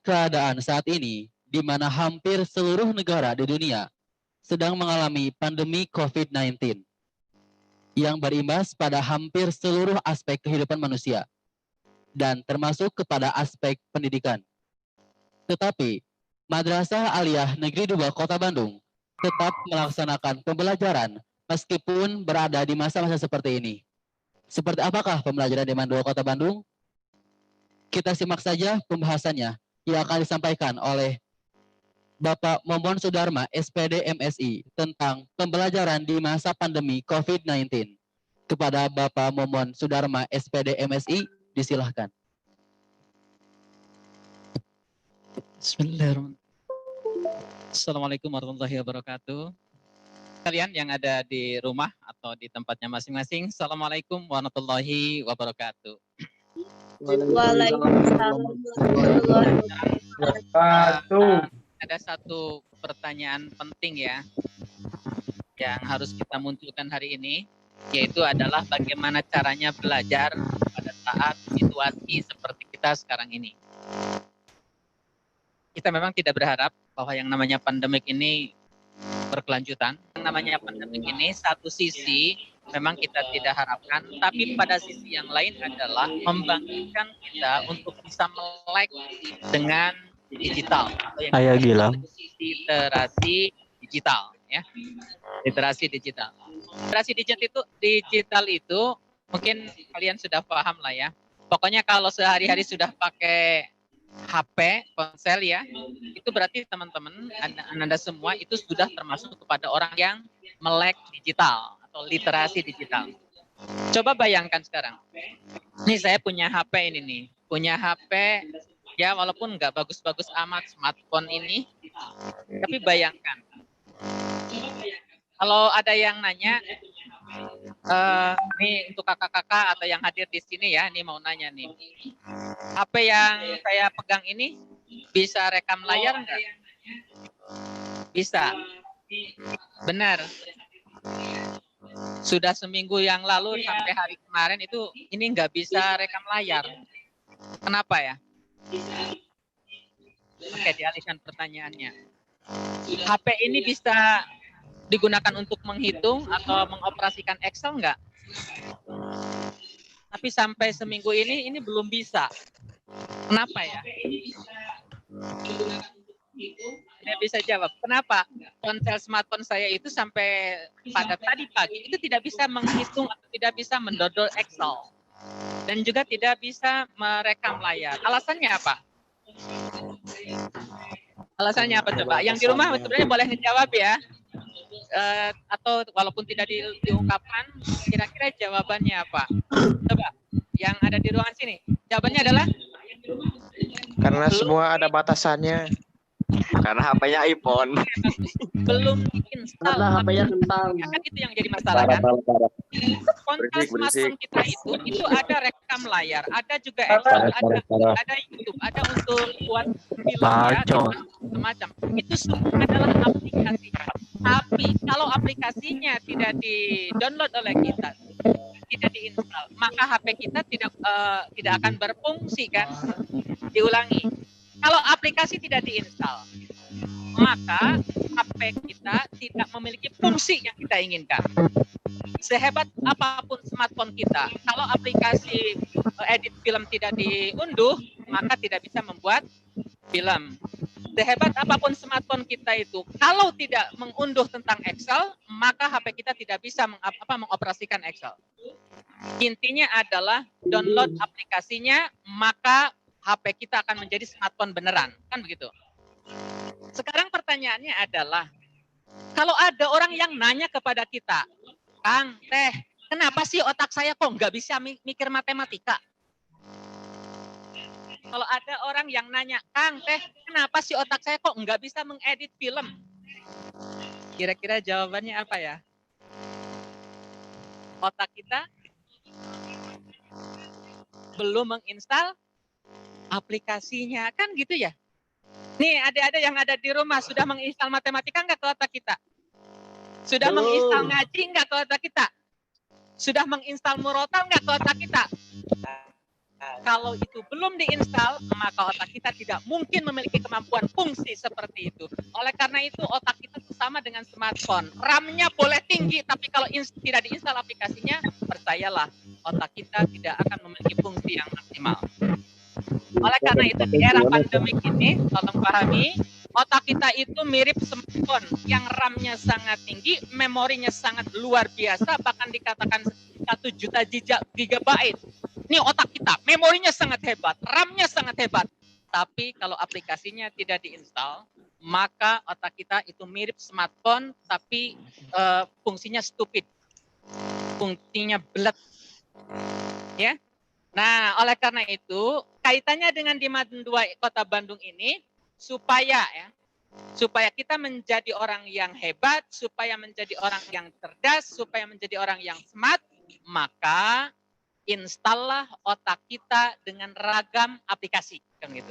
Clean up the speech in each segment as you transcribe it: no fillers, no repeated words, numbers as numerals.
keadaan saat ini di mana hampir seluruh negara di dunia sedang mengalami pandemi COVID-19 yang berimbas pada hampir seluruh aspek kehidupan manusia dan termasuk kepada aspek pendidikan. Tetapi, Madrasah Aliyah Negeri 2 Kota Bandung tetap melaksanakan pembelajaran meskipun berada di masa-masa seperti ini. Seperti apakah pembelajaran di Mandua Kota Bandung? Kita simak saja pembahasannya yang akan disampaikan oleh Bapak Momon Sudarma, SPD MSI, tentang pembelajaran di masa pandemi COVID-19. Kepada Bapak Momon Sudarma, SPD MSI, disilahkan. Bismillahirrahmanirrahim. Assalamualaikum warahmatullahi wabarakatuh. Kalian yang ada di rumah atau di tempatnya masing-masing, Assalamualaikum warahmatullahi wabarakatuh. Waalaikumsalam warahmatullahi wabarakatuh. Ada satu pertanyaan penting ya yang harus kita munculkan hari ini, yaitu adalah bagaimana caranya belajar pada saat situasi seperti kita sekarang ini. Kita memang tidak berharap bahwa yang namanya pandemik ini berkelanjutan. Yang namanya pandemik ini satu sisi memang kita tidak harapkan, tapi pada sisi yang lain adalah membangkitkan kita untuk bisa melek dengan digital atau yang literasi digital ya. Literasi digital. Literasi digital itu mungkin kalian sudah paham lah ya. Pokoknya kalau sehari-hari sudah pakai HP, ponsel ya, itu berarti teman-teman, Anda semua itu sudah termasuk kepada orang yang melek digital atau literasi digital. Coba bayangkan sekarang. Nih saya punya HP ini nih, punya HP ya walaupun nggak bagus-bagus amat smartphone ini, tapi bayangkan. Kalau ada yang nanya, nih untuk kakak-kakak atau yang hadir di sini ya, nih mau nanya nih. HP yang saya pegang ini bisa rekam layar enggak? Bisa. Benar. Sudah seminggu yang lalu sampai hari kemarin itu ini nggak bisa rekam layar. Kenapa ya? Oke, dialihkan pertanyaannya. HP ini bisa digunakan untuk menghitung atau mengoperasikan Excel enggak? Tapi sampai seminggu ini belum bisa. Kenapa ya? Tidak bisa jawab. Kenapa? Ponsel smartphone saya itu sampai pada tadi pagi itu tidak bisa menghitung atau tidak bisa mendodol Excel. Dan juga tidak bisa merekam layar. Alasannya apa? Alasannya apa coba? Yang di rumah sebenarnya boleh menjawab ya. Atau walaupun tidak diungkapkan, kira-kira jawabannya apa? Coba, yang ada di ruangan sini. Jawabannya adalah? Karena semua ada batasannya. Karena HP-nya iPhone. Belum diinstal. Karena HP-nya kentang. Kan itu yang jadi masalah kan? Ponsel smartphone kita itu ada rekam layar, ada juga Excel, ada YouTube, ada untuk buat film ya, semacam. Itu semua adalah aplikasi. Tapi kalau aplikasinya tidak di-download oleh kita, tidak diinstal, maka HP kita tidak akan berfungsi kan? Diulangi. Kalau aplikasi tidak diinstal, maka HP kita tidak memiliki fungsi yang kita inginkan. Sehebat apapun smartphone kita, kalau aplikasi edit film tidak diunduh, maka tidak bisa membuat film. Sehebat apapun smartphone kita itu, kalau tidak mengunduh tentang Excel, maka HP kita tidak bisa mengoperasikan Excel. Intinya adalah download aplikasinya, maka HP kita akan menjadi smartphone beneran, kan begitu? Sekarang pertanyaannya adalah, kalau ada orang yang nanya kepada kita, Kang, Teh, kenapa sih otak saya kok nggak bisa mikir matematika? Kalau ada orang yang nanya, Kang, Teh, kenapa sih otak saya kok nggak bisa mengedit film? Kira-kira jawabannya apa ya? Otak kita belum menginstal aplikasinya, kan gitu ya? Nih, adik-adik yang ada di rumah sudah menginstal matematika nggak ke otak kita? Sudah menginstal ngaji nggak ke otak kita? Sudah menginstal murotal nggak ke otak kita? Kalau itu belum diinstal, maka otak kita tidak mungkin memiliki kemampuan fungsi seperti itu. Oleh karena itu, otak kita itu sama dengan smartphone. RAM-nya boleh tinggi, tapi kalau tidak diinstal aplikasinya, percayalah, otak kita tidak akan memiliki fungsi yang maksimal. Oleh karena itu, di era pandemik ini, tolong pahami, otak kita itu mirip smartphone yang RAM-nya sangat tinggi, memorinya sangat luar biasa, bahkan dikatakan 1 juta gigabyte. Ini otak kita, memorinya sangat hebat, RAM-nya sangat hebat. Tapi kalau aplikasinya tidak diinstal, maka otak kita itu mirip smartphone, tapi fungsinya stupid, fungsinya belet. Ya. Nah, oleh karena itu, kaitannya dengan Demand 2 Kota Bandung ini, supaya kita menjadi orang yang hebat, supaya menjadi orang yang cerdas, supaya menjadi orang yang smart, maka installah otak kita dengan ragam aplikasi, kan gitu.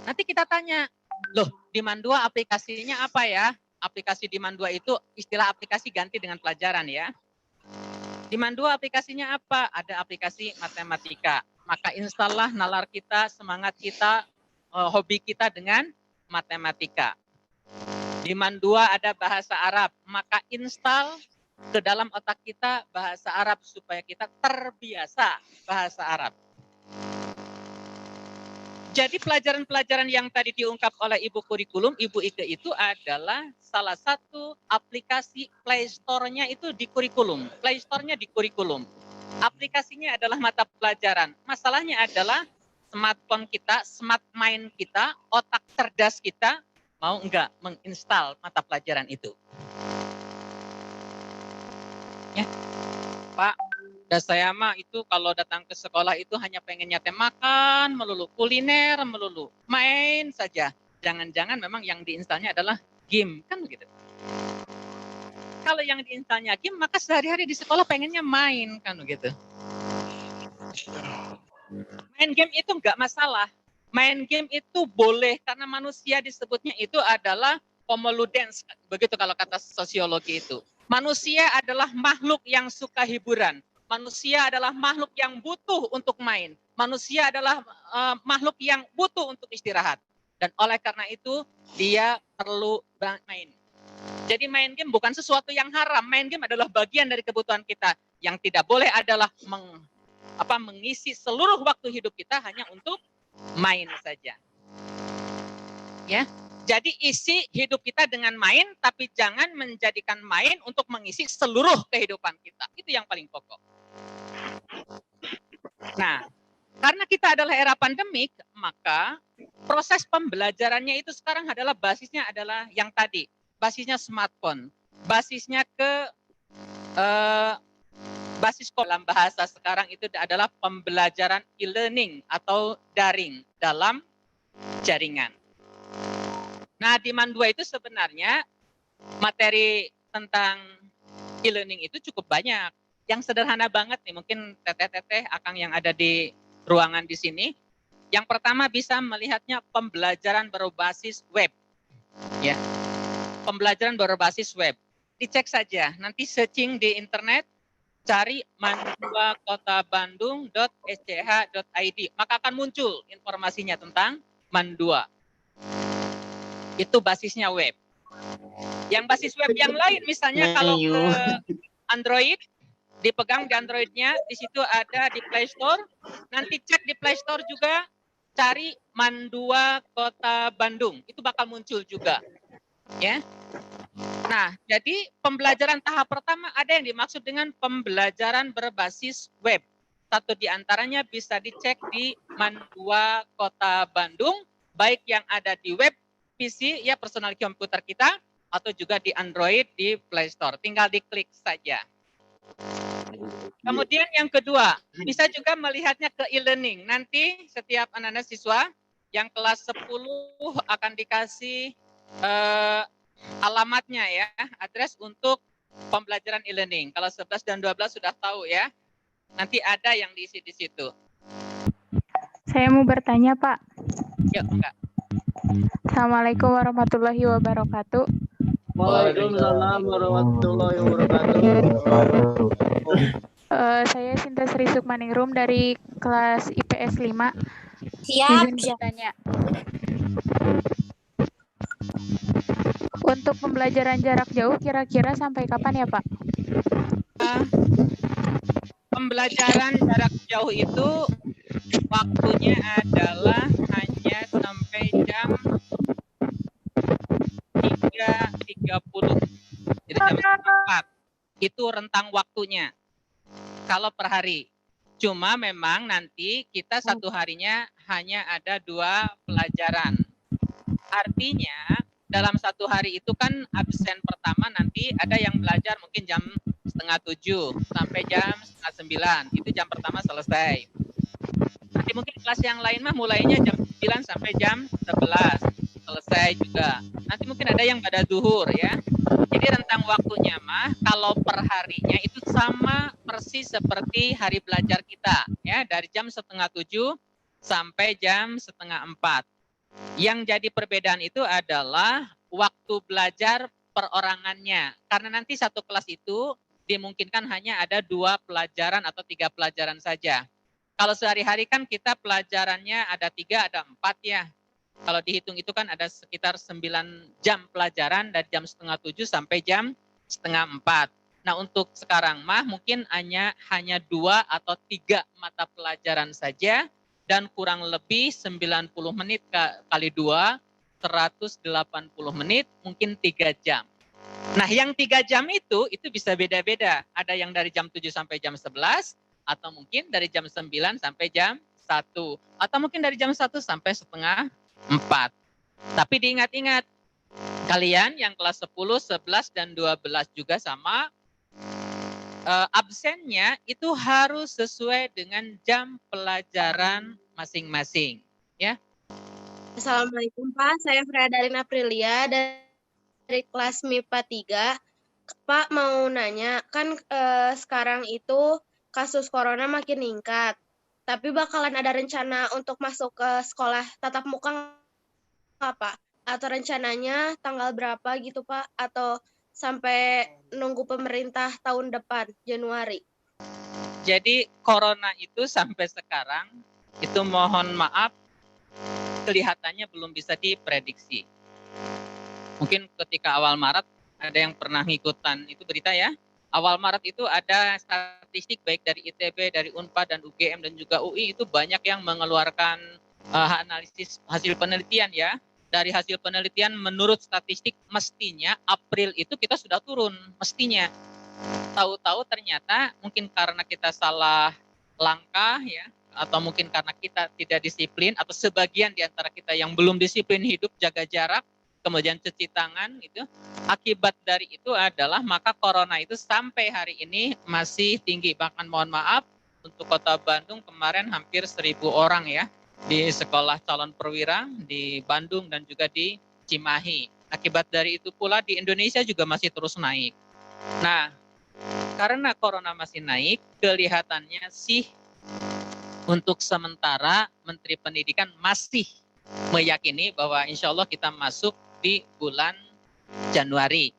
Nanti kita tanya, loh, Demand 2 aplikasinya apa ya? Aplikasi Demand 2 itu istilah aplikasi ganti dengan pelajaran ya. Demand 2 aplikasinya apa? Ada aplikasi matematika. Maka installah nalar kita, semangat kita, hobi kita dengan matematika. Demand 2 ada bahasa Arab. Maka install ke dalam otak kita bahasa Arab supaya kita terbiasa bahasa Arab. Jadi pelajaran-pelajaran yang tadi diungkap oleh Ibu Kurikulum, Ibu Ike itu adalah salah satu aplikasi Play Store-nya itu di kurikulum. Play Store-nya di kurikulum. Aplikasinya adalah mata pelajaran. Masalahnya adalah smartphone kita, smart mind kita, otak cerdas kita mau enggak menginstal mata pelajaran itu. Ya, Pak, saya mah itu kalau datang ke sekolah itu hanya pengennya makan melulu, kuliner melulu, main saja. Jangan-jangan memang yang diinstalnya adalah game, kan begitu. Kalau yang diinstalnya game, maka sehari-hari di sekolah pengennya main, kan begitu. Main game itu enggak masalah. Main game itu boleh karena manusia disebutnya itu adalah homo ludens, begitu kalau kata sosiologi itu. Manusia adalah makhluk yang suka hiburan. Manusia adalah makhluk yang butuh untuk main. Manusia adalah makhluk yang butuh untuk istirahat. Dan oleh karena itu, dia perlu main. Jadi main game bukan sesuatu yang haram. Main game adalah bagian dari kebutuhan kita. Yang tidak boleh adalah mengisi seluruh waktu hidup kita hanya untuk main saja. Ya. Jadi isi hidup kita dengan main, tapi jangan menjadikan main untuk mengisi seluruh kehidupan kita. Itu yang paling pokok. Nah, karena kita adalah era pandemik, maka proses pembelajarannya itu sekarang adalah basisnya adalah yang tadi. Basisnya smartphone. Basisnya basis dalam bahasa sekarang itu adalah pembelajaran e-learning atau daring dalam jaringan. Nah, Demand 2 itu sebenarnya materi tentang e-learning itu cukup banyak. Yang sederhana banget nih, mungkin teteh-teteh Akang yang ada di ruangan di sini. Yang pertama bisa melihatnya pembelajaran berbasis web. Ya. Pembelajaran berbasis web. Dicek saja, nanti searching di internet, cari man2kotabandung.sch.id, maka akan muncul informasinya tentang Man 2. Itu basisnya web. Yang basis web yang lain misalnya kalau ke Android, dipegang di Androidnya, di situ ada di Play Store. Nanti cek di Play Store juga, cari Man 2 Kota Bandung. Itu bakal muncul juga. Ya. Nah, jadi pembelajaran tahap pertama ada yang dimaksud dengan pembelajaran berbasis web. Satu di antaranya bisa dicek di Man 2 Kota Bandung, baik yang ada di web PC, ya personal komputer kita, atau juga di Android di Play Store. Tinggal diklik saja. Kemudian yang kedua, bisa juga melihatnya ke e-learning. Nanti setiap anak-anak siswa yang kelas 10 akan dikasih alamatnya ya, address untuk pembelajaran e-learning. Kalau 11 dan 12 sudah tahu ya. Nanti ada yang diisi di situ. Saya mau bertanya, Pak. Yuk, enggak. Assalamualaikum warahmatullahi wabarakatuh. Waalaikumsalam warahmatullahi wabarakatuh. Saya Sinta Sri Sukmaningrum dari kelas IPS 5. Siap, Izin siap. bertanya. Untuk pembelajaran jarak jauh kira-kira sampai kapan ya, Pak? Pembelajaran jarak jauh itu waktunya adalah hanya sampai jam 3.30. Itu jam 4. Itu rentang waktunya. Kalau per hari. Cuma memang nanti kita satu harinya hanya ada 2 pelajaran. Artinya dalam satu hari itu kan absen pertama nanti ada yang belajar mungkin jam 6:30 sampai jam 8:30. Itu jam pertama selesai. Nanti mungkin kelas yang lain mah mulainya jam 9 sampai jam 11. Selesai juga. Nanti mungkin ada yang pada zuhur ya. Jadi rentang waktunya mah kalau per harinya itu sama persis seperti hari belajar kita ya, dari jam 6:30 sampai jam 3:30. Yang jadi perbedaan itu adalah waktu belajar perorangannya. Karena nanti satu kelas itu dimungkinkan hanya ada 2 pelajaran atau 3 pelajaran saja. Kalau sehari-hari kan kita pelajarannya ada 3, ada 4 ya. Kalau dihitung itu kan ada sekitar 9 jam pelajaran dari jam 6:30 sampai jam 3:30. Nah untuk sekarang mah mungkin hanya 2 atau 3 mata pelajaran saja dan kurang lebih 90 menit kali 2, 180 menit, mungkin 3 jam. Nah yang 3 jam itu bisa beda-beda. Ada yang dari jam 7 sampai jam 11, atau mungkin dari jam 9 sampai jam 1, atau mungkin dari jam 1 sampai 3:30. Tapi diingat-ingat, kalian yang kelas 10, 11, dan 12 juga sama, absennya itu harus sesuai dengan jam pelajaran masing-masing. Ya. Assalamualaikum Pak, saya Fredarin Aprilia dari kelas MIPA 3. Pak mau nanya, kan sekarang itu kasus corona makin meningkat, tapi bakalan ada rencana untuk masuk ke sekolah tatap muka nggak Pak? Atau rencananya tanggal berapa gitu Pak? Atau sampai nunggu pemerintah tahun depan, Januari? Jadi corona itu sampai sekarang, itu mohon maaf, kelihatannya belum bisa diprediksi. Mungkin ketika awal Maret, ada yang pernah ngikutan itu berita ya, awal Maret itu ada statistik baik dari ITB, dari Unpad, dan UGM, dan juga UI, itu banyak yang mengeluarkan analisis hasil penelitian ya. Dari hasil penelitian menurut statistik mestinya April itu kita sudah turun, mestinya. Tahu-tahu ternyata mungkin karena kita salah langkah ya, atau mungkin karena kita tidak disiplin, atau sebagian di antara kita yang belum disiplin hidup, jaga jarak, kemudian cuci tangan gitu. Akibat dari itu adalah maka corona itu sampai hari ini masih tinggi. Bahkan mohon maaf, untuk Kota Bandung kemarin hampir 1.000 orang ya di sekolah calon perwira di Bandung dan juga di Cimahi. Akibat dari itu pula di Indonesia juga masih terus naik. Nah, karena corona masih naik, kelihatannya sih untuk sementara Menteri Pendidikan masih meyakini bahwa insya Allah kita masuk di bulan Januari.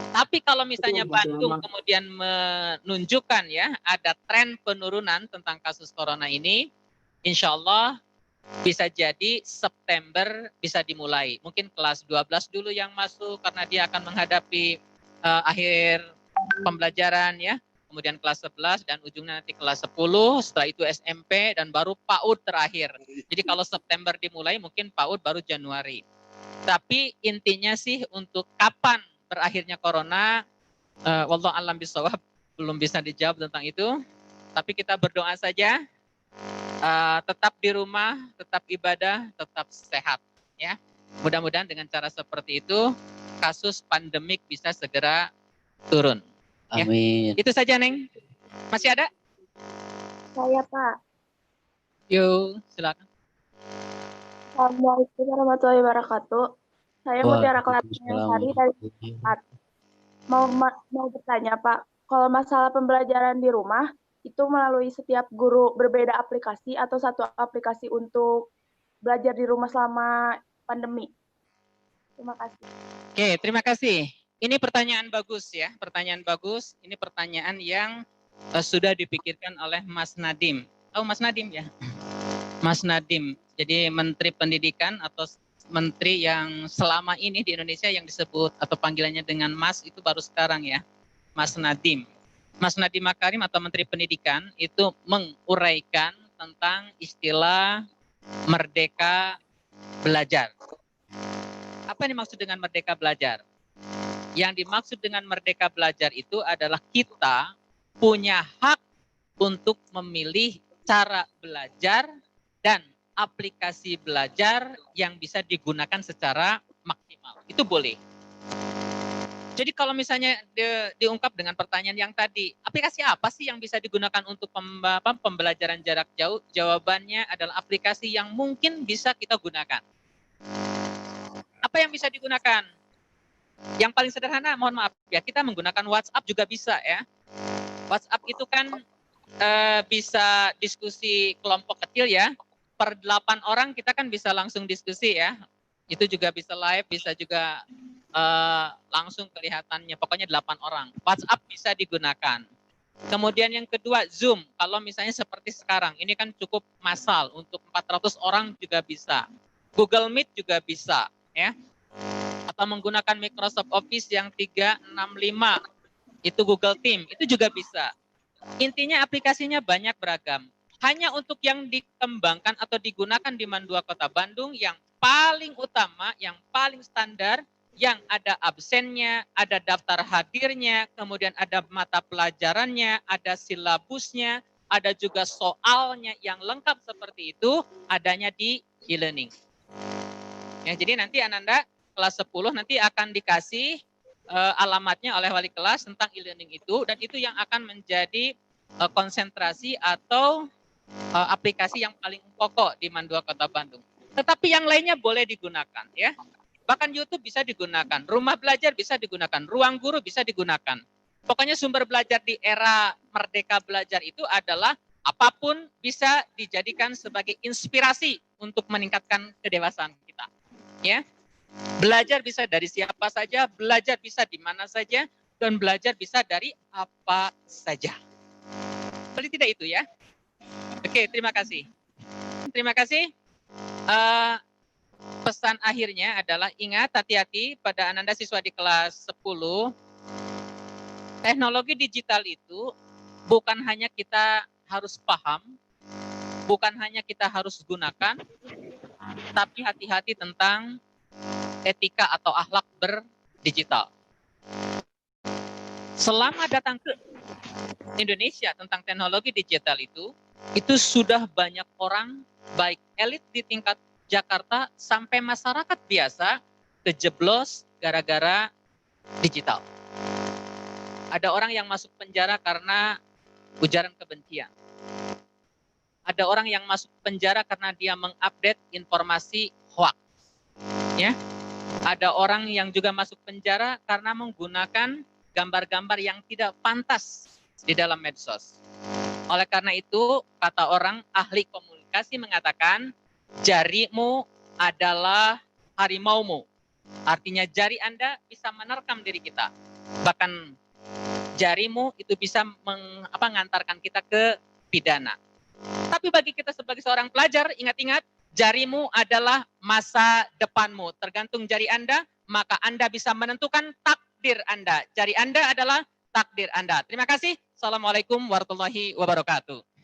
Tapi kalau misalnya Bandung kemudian menunjukkan ya ada tren penurunan tentang kasus corona ini, insya Allah bisa jadi September bisa dimulai. Mungkin kelas 12 dulu yang masuk karena dia akan menghadapi akhir pembelajaran ya. Kemudian kelas 11 dan ujungnya nanti kelas 10, setelah itu SMP dan baru PAUD terakhir. Jadi kalau September dimulai mungkin PAUD baru Januari. Tapi intinya sih untuk kapan berakhirnya corona, wallahu a'lam bishawab, belum bisa dijawab tentang itu. Tapi kita berdoa saja, tetap di rumah, tetap ibadah, tetap sehat ya. Mudah-mudahan dengan cara seperti itu kasus pandemik bisa segera turun. Amin. Ya. Itu saja Neng. Masih ada? Saya Pak. Yuk, silakan. Assalamualaikum warahmatullahi wabarakatuh. Saya Mutiara Kelapa-Sari dari 4. Mau bertanya Pak, kalau masalah pembelajaran di rumah itu melalui setiap guru berbeda aplikasi atau satu aplikasi untuk belajar di rumah selama pandemi? Terima kasih. Oke, terima kasih. Ini pertanyaan bagus ya, pertanyaan bagus. Ini pertanyaan yang sudah dipikirkan oleh Mas Nadiem. Tahu Mas Nadiem ya? Mas Nadiem. Jadi Menteri Pendidikan atau menteri yang selama ini di Indonesia yang disebut atau panggilannya dengan Mas itu baru sekarang ya. Mas Nadiem. Mas Nadiem Makarim atau Menteri Pendidikan itu menguraikan tentang istilah merdeka belajar. Apa yang dimaksud dengan merdeka belajar? Yang dimaksud dengan merdeka belajar itu adalah kita punya hak untuk memilih cara belajar dan aplikasi belajar yang bisa digunakan secara maksimal. Itu boleh. Jadi kalau misalnya diungkap dengan pertanyaan yang tadi, aplikasi apa sih yang bisa digunakan untuk pembelajaran jarak jauh? Jawabannya adalah aplikasi yang mungkin bisa kita gunakan. Apa yang bisa digunakan? Yang paling sederhana, mohon maaf ya, kita menggunakan WhatsApp juga bisa ya. WhatsApp itu kan bisa diskusi kelompok kecil ya. Per 8 orang kita kan bisa langsung diskusi ya. Itu juga bisa live, bisa juga langsung kelihatannya. Pokoknya 8 orang. WhatsApp bisa digunakan. Kemudian yang kedua, Zoom. Kalau misalnya seperti sekarang, ini kan cukup massal. Untuk 400 orang juga bisa. Google Meet juga bisa ya. Atau menggunakan Microsoft Office yang 365. Itu Google Team. Itu juga bisa. Intinya aplikasinya banyak beragam. Hanya untuk yang dikembangkan atau digunakan di Mandua Kota Bandung yang paling utama, yang paling standar, yang ada absennya, ada daftar hadirnya, kemudian ada mata pelajarannya, ada silabusnya, ada juga soalnya yang lengkap seperti itu, adanya di e-learning. Ya, jadi nanti Ananda kelas 10 nanti akan dikasih alamatnya oleh wali kelas tentang e-learning itu, dan itu yang akan menjadi konsentrasi atau aplikasi yang paling pokok di Mandua Kota Bandung. Tetapi yang lainnya boleh digunakan ya. Bahkan YouTube bisa digunakan, rumah belajar bisa digunakan, ruang guru bisa digunakan. Pokoknya sumber belajar di era merdeka belajar itu adalah apapun bisa dijadikan sebagai inspirasi untuk meningkatkan kedewasaan kita. Ya. Belajar bisa dari siapa saja, belajar bisa di mana saja, dan belajar bisa dari apa saja. Boleh tidak itu ya? Oke, terima kasih. Terima kasih. Pesan akhirnya adalah ingat, hati-hati pada Ananda siswa di kelas 10. Teknologi digital itu bukan hanya kita harus paham, bukan hanya kita harus gunakan, tapi hati-hati tentang etika atau akhlak berdigital. Selama datang ke Indonesia tentang teknologi digital itu sudah banyak orang, baik elit di tingkat Jakarta sampai masyarakat biasa, kejeblos gara-gara digital. Ada orang yang masuk penjara karena ujaran kebencian. Ada orang yang masuk penjara karena dia mengupdate informasi hoax. Ya. Ada orang yang juga masuk penjara karena menggunakan gambar-gambar yang tidak pantas di dalam medsos. Oleh karena itu, kata orang ahli komunikasi mengatakan, jarimu adalah harimaumu. Artinya jari Anda bisa menerkam diri kita. Bahkan jarimu itu bisa mengantarkan kita ke pidana. Tapi bagi kita sebagai seorang pelajar, ingat-ingat, jarimu adalah masa depanmu. Tergantung jari Anda, maka Anda bisa menentukan takdir Anda. Jari Anda adalah takdir Anda. Terima kasih. Assalamualaikum warahmatullahi wabarakatuh.